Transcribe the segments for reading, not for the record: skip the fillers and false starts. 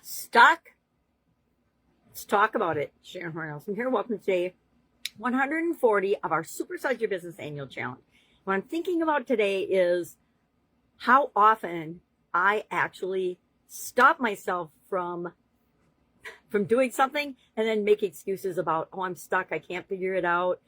Stuck? Let's talk about it. Sharon Horne-Ellstrom here. Welcome to day 140 of our Supersize Your Business Annual Challenge. What I'm thinking about today is how often I actually stop myself from doing something and then make excuses about, oh, I'm stuck. I can't figure it out.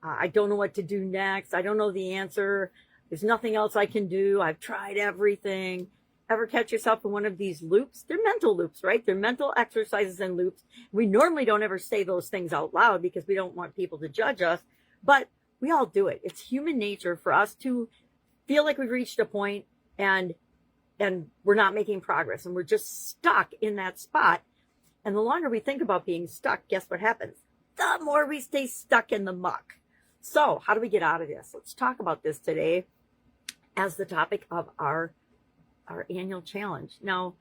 I don't know what to do next. I don't know the answer. There's nothing else I can do. I've tried everything. Ever catch yourself in one of these loops? They're mental loops, right? They're mental exercises and loops. We normally don't ever say those things out loud because we don't want people to judge us, but we all do it. It's human nature for us to feel like we've reached a point and we're not making progress and we're just stuck in that spot. And the longer we think about being stuck, guess what happens? The more we stay stuck in the muck. So how do we get out of this? Let's talk about this today as the topic of our annual challenge. Now,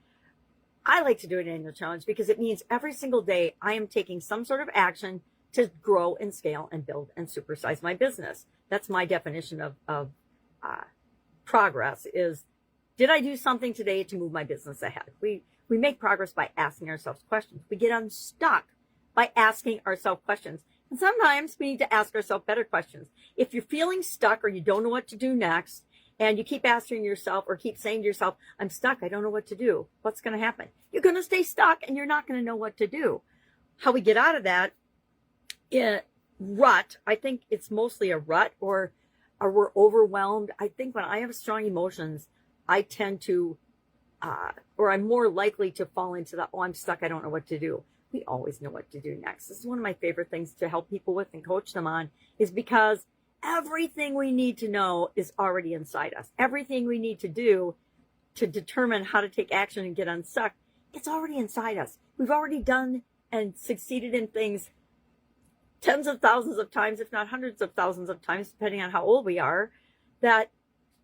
I like to do an annual challenge because it means every single day I am taking some sort of action to grow and scale and build and supersize my business. That's my definition of progress is, did I do something today to move my business ahead? We make progress by asking ourselves questions. We get unstuck by asking ourselves questions. And sometimes we need to ask ourselves better questions. If you're feeling stuck or you don't know what to do next, and you keep asking yourself or keep saying to yourself, I'm stuck, I don't know what to do, what's going to happen? You're going to stay stuck and you're not going to know what to do. How we get out of that rut, I think it's mostly a rut or we're overwhelmed. I think when I have strong emotions, I tend to, or I'm more likely to fall into the, oh, I'm stuck, I don't know what to do. We always know what to do next. This is one of my favorite things to help people with and coach them on, is because everything we need to know is already inside us. Everything we need to do to determine how to take action and get unstuck, it's already inside us. We've already done and succeeded in things tens of thousands of times, if not hundreds of thousands of times, depending on how old we are, that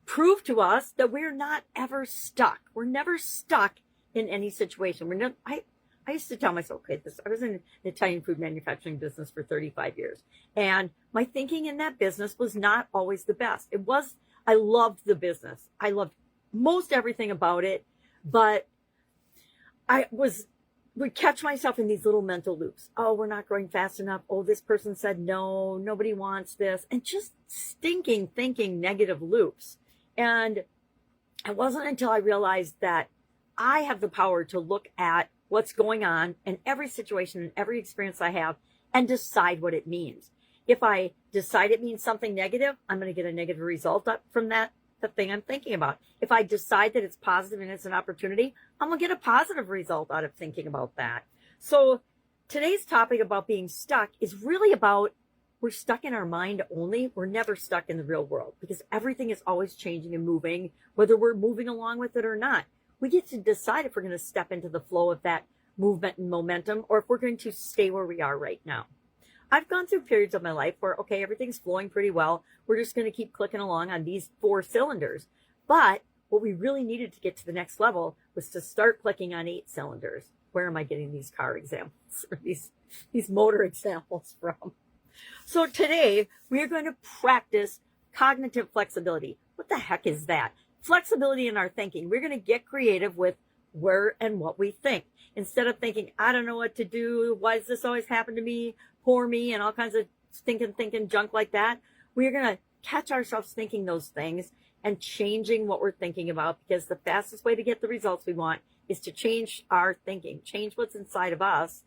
prove to us that we're not ever stuck. We're never stuck in any situation. I used to tell myself, okay, I was in the Italian food manufacturing business for 35 years. And my thinking in that business was not always the best. I loved the business. I loved most everything about it. But I would catch myself in these little mental loops. Oh, we're not growing fast enough. Oh, this person said no, nobody wants this. And just stinking thinking negative loops. And it wasn't until I realized that I have the power to look at what's going on in every situation and every experience I have and decide what it means. If I decide it means something negative, I'm going to get a negative result from the thing I'm thinking about. If I decide that it's positive and it's an opportunity, I'm going to get a positive result out of thinking about that. So today's topic about being stuck is really about, we're stuck in our mind only. We're never stuck in the real world because everything is always changing and moving, whether we're moving along with it or not. We get to decide if we're going to step into the flow of that movement and momentum or if we're going to stay where we are right now. I've gone through periods of my life where, okay, everything's flowing pretty well. We're just going to keep clicking along on these 4 cylinders. But what we really needed to get to the next level was to start clicking on 8 cylinders. Where am I getting these car examples or these motor examples from? So today we are going to practice cognitive flexibility. What the heck is that? Flexibility in our thinking. We're going to get creative with where and what we think. Instead of thinking, I don't know what to do, why does this always happen to me, poor me, and all kinds of thinking junk like that, we're going to catch ourselves thinking those things and changing what we're thinking about, because the fastest way to get the results we want is to change our thinking, change what's inside of us.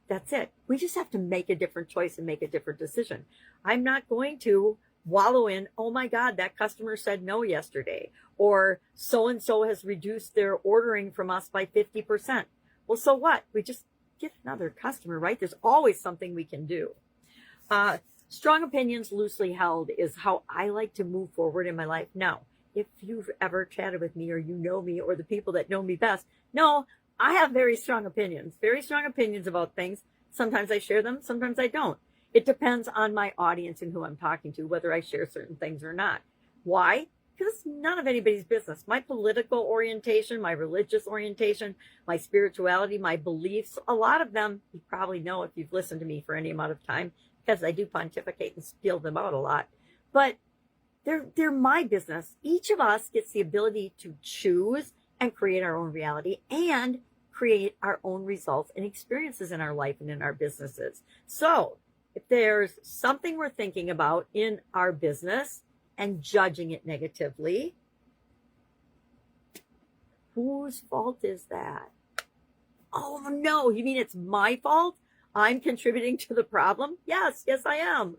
That's it. We just have to make a different choice and make a different decision. I'm not going to wallow in, oh my God, that customer said no yesterday, or so-and-so has reduced their ordering from us by 50%. Well, so what? We just get another customer, right? There's always something we can do. Strong opinions loosely held is how I like to move forward in my life. Now, if you've ever chatted with me or you know me or the people that know me best, no, I have very strong opinions about things. Sometimes I share them, sometimes I don't. It depends on my audience and who I'm talking to, whether I share certain things or not. Why? Because it's none of anybody's business. My political orientation, my religious orientation, my spirituality, my beliefs, a lot of them, you probably know if you've listened to me for any amount of time, because I do pontificate and spiel them out a lot. But they're my business. Each of us gets the ability to choose and create our own reality and create our own results and experiences in our life and in our businesses. So if there's something we're thinking about in our business and judging it negatively, whose fault is that? Oh no, you mean it's my fault? I'm contributing to the problem? Yes, I am.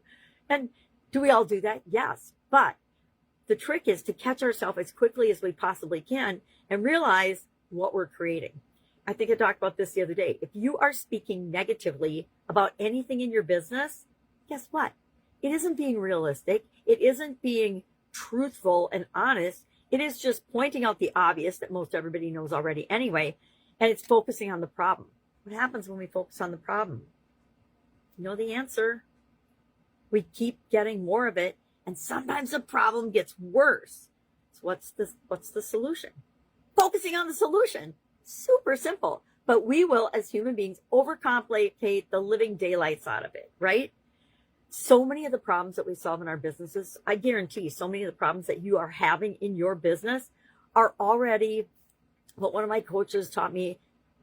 And do we all do that? Yes. But the trick is to catch ourselves as quickly as we possibly can and realize what we're creating. I think I talked about this the other day. If you are speaking negatively about anything in your business, guess what? It isn't being realistic. It isn't being truthful and honest. It is just pointing out the obvious that most everybody knows already anyway, and it's focusing on the problem. What happens when we focus on the problem? You know the answer. We keep getting more of it, and sometimes the problem gets worse. So what's the solution? Focusing on the solution. Super simple. But we will, as human beings, overcomplicate the living daylights out of it, right? So many of the problems that we solve in our businesses, I guarantee so many of the problems that you are having in your business are already what one of my coaches taught me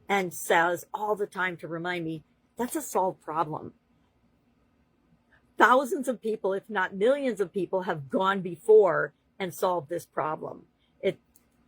and says all the time to remind me, that's a solved problem. Thousands of people, if not millions of people, have gone before and solved this problem.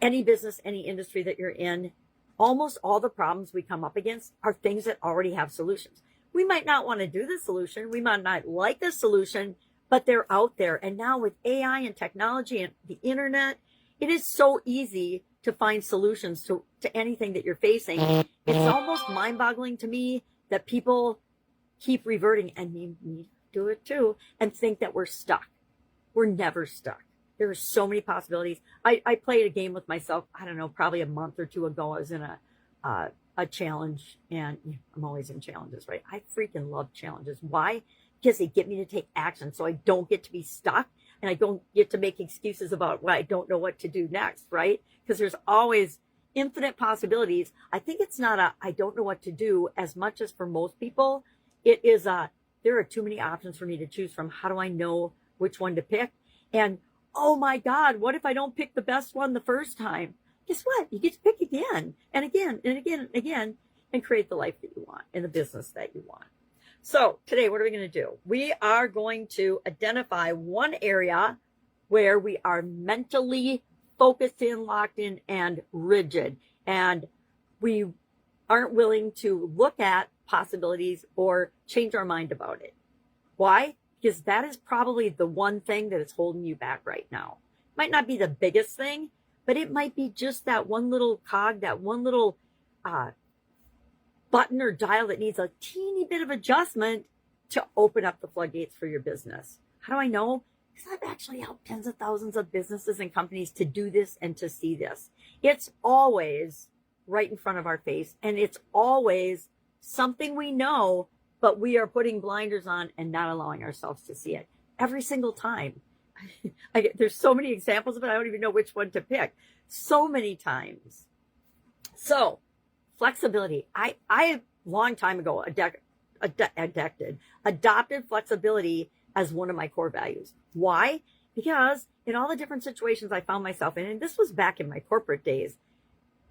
Any business, any industry that you're in, almost all the problems we come up against are things that already have solutions. We might not want to do the solution. We might not like the solution, but they're out there. And now with AI and technology and the internet, it is so easy to find solutions to anything that you're facing. It's almost mind-boggling to me that people keep reverting, and me do it too, and think that we're stuck. We're never stuck. There are so many possibilities. I played a game with myself, I don't know, probably a month or two ago. I was in a challenge, and I'm always in challenges, right? I freaking love challenges. Why? Because they get me to take action, so I don't get to be stuck, and I don't get to make excuses about what I don't know what to do next, right? Because there's always infinite possibilities. I think it's not I don't know what to do as much as for most people. It is there are too many options for me to choose from. How do I know which one to pick? And oh my God, what if I don't pick the best one the first time? Guess what? You get to pick again and again and again and again and create the life that you want and the business that you want. So today, what are we going to do? We are going to identify one area where we are mentally focused in, locked in, and rigid. And we aren't willing to look at possibilities or change our mind about it. Why? Because that is probably the one thing that is holding you back right now. Might not be the biggest thing, but it might be just that one little cog, that one little button or dial that needs a teeny bit of adjustment to open up the floodgates for your business. How do I know? Because I've actually helped tens of thousands of businesses and companies to do this and to see this. It's always right in front of our face, and it's always something we know, but we are putting blinders on and not allowing ourselves to see it every single time. There's so many examples of it, I don't even know which one to pick. So many times. So, flexibility. I a long time ago adopted flexibility as one of my core values. Why? Because in all the different situations I found myself in, and this was back in my corporate days,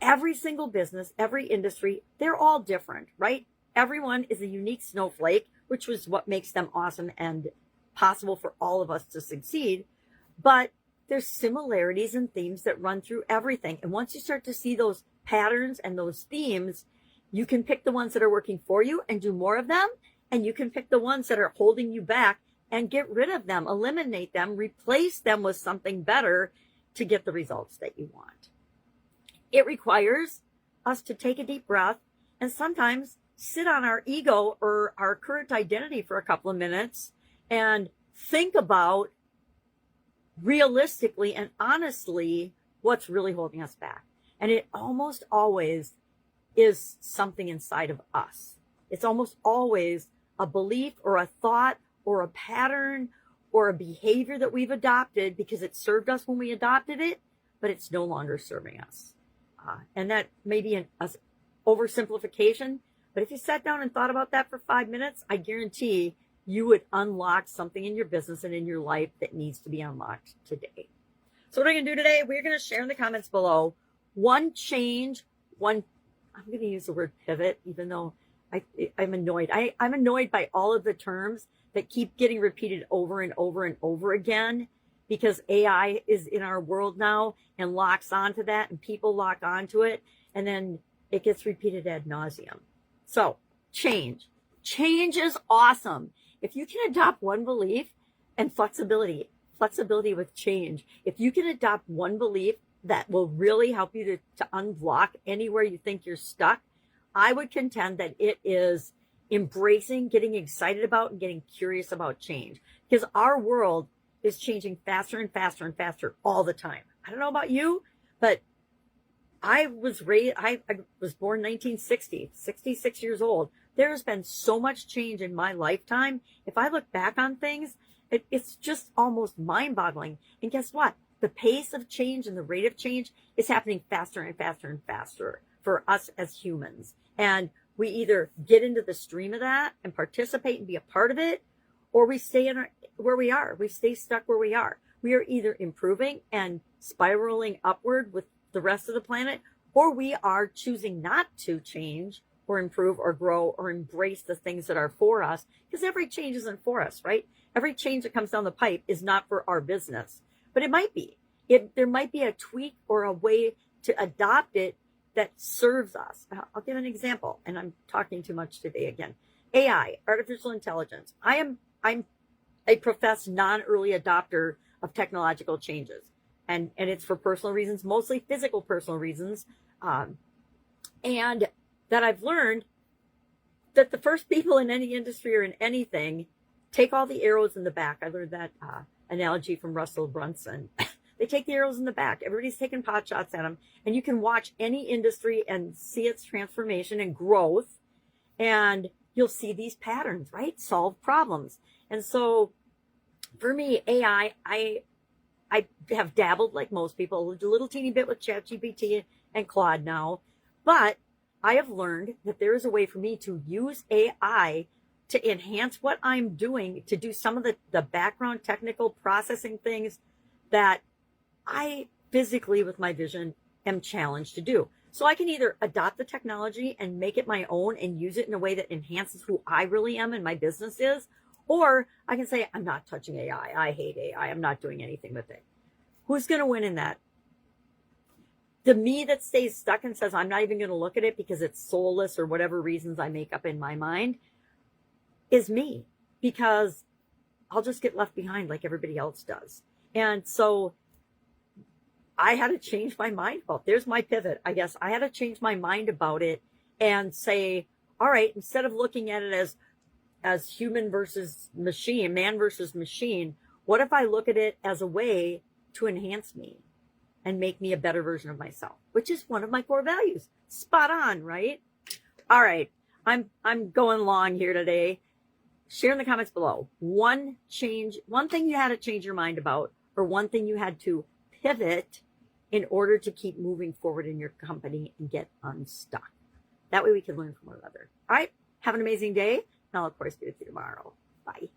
every single business, every industry, they're all different, right? Everyone is a unique snowflake, which was what makes them awesome and possible for all of us to succeed. But there's similarities and themes that run through everything. And once you start to see those patterns and those themes, you can pick the ones that are working for you and do more of them. And you can pick the ones that are holding you back and get rid of them, eliminate them, replace them with something better to get the results that you want. It requires us to take a deep breath and sometimes sit on our ego or our current identity for a couple of minutes and think about realistically and honestly what's really holding us back. And it almost always is something inside of us. It's almost always a belief or a thought or a pattern or a behavior that we've adopted because it served us when we adopted it, but it's no longer serving us. And that may be an oversimplification, but if you sat down and thought about that for 5 minutes, I guarantee you would unlock something in your business and in your life that needs to be unlocked today. So what are we going to do today? We're going to share in the comments below one change, I'm going to use the word pivot, even though I'm annoyed. I'm annoyed by all of the terms that keep getting repeated over and over and over again, because AI is in our world now and locks onto that, and people lock onto it, and then it gets repeated ad nauseum. So change is awesome. If you can adopt one belief, and flexibility with change, if you can adopt one belief that will really help you to unblock anywhere you think you're stuck, I would contend that it is embracing, getting excited about, and getting curious about change, because our world is changing faster and faster and faster all the time. I don't know about you, but I was born 1960, 66 years old. There has been so much change in my lifetime. If I look back on things, it's just almost mind-boggling. And guess what? The pace of change and the rate of change is happening faster and faster and faster for us as humans. And we either get into the stream of that and participate and be a part of it, or we stay where we are. We stay stuck where we are. We are either improving and spiraling upward with the rest of the planet, or we are choosing not to change or improve or grow or embrace the things that are for us, because every change isn't for us, right? Every change that comes down the pipe is not for our business, but it might be. There might be a tweak or a way to adopt it that serves us. I'll give an example, and I'm talking too much today again. AI, artificial intelligence. I'm a professed non-early adopter of technological changes, and it's for personal reasons, mostly physical personal reasons, and that I've learned that the first people in any industry or in anything take all the arrows in the back. I learned that analogy from Russell Brunson. They take the arrows in the back. Everybody's taking pot shots at them, and you can watch any industry and see its transformation and growth, and you'll see these patterns, right? Solve problems. And so for me, AI, I have dabbled like most people, a little teeny bit with ChatGPT and Claude now, but I have learned that there is a way for me to use AI to enhance what I'm doing, to do some of the background technical processing things that I physically, with my vision, am challenged to do. So I can either adopt the technology and make it my own and use it in a way that enhances who I really am and my business is, or I can say, I'm not touching AI. I hate AI. I'm not doing anything with it. Who's going to win in that? The me that stays stuck and says, I'm not even going to look at it because it's soulless or whatever reasons I make up in my mind, is me, because I'll just get left behind like everybody else does. And so I had to change my mind about, there's my pivot, I guess. I had to change my mind about it and say, all right, instead of looking at it as human versus machine, man versus machine, what if I look at it as a way to enhance me and make me a better version of myself, which is one of my core values. Spot on, right? All right. I'm going long here today. Share in the comments below one thing you had to change your mind about, or one thing you had to pivot in order to keep moving forward in your company and get unstuck. That way we can learn from one another. All right. Have an amazing day. And I'll, of course, be with you tomorrow. Bye.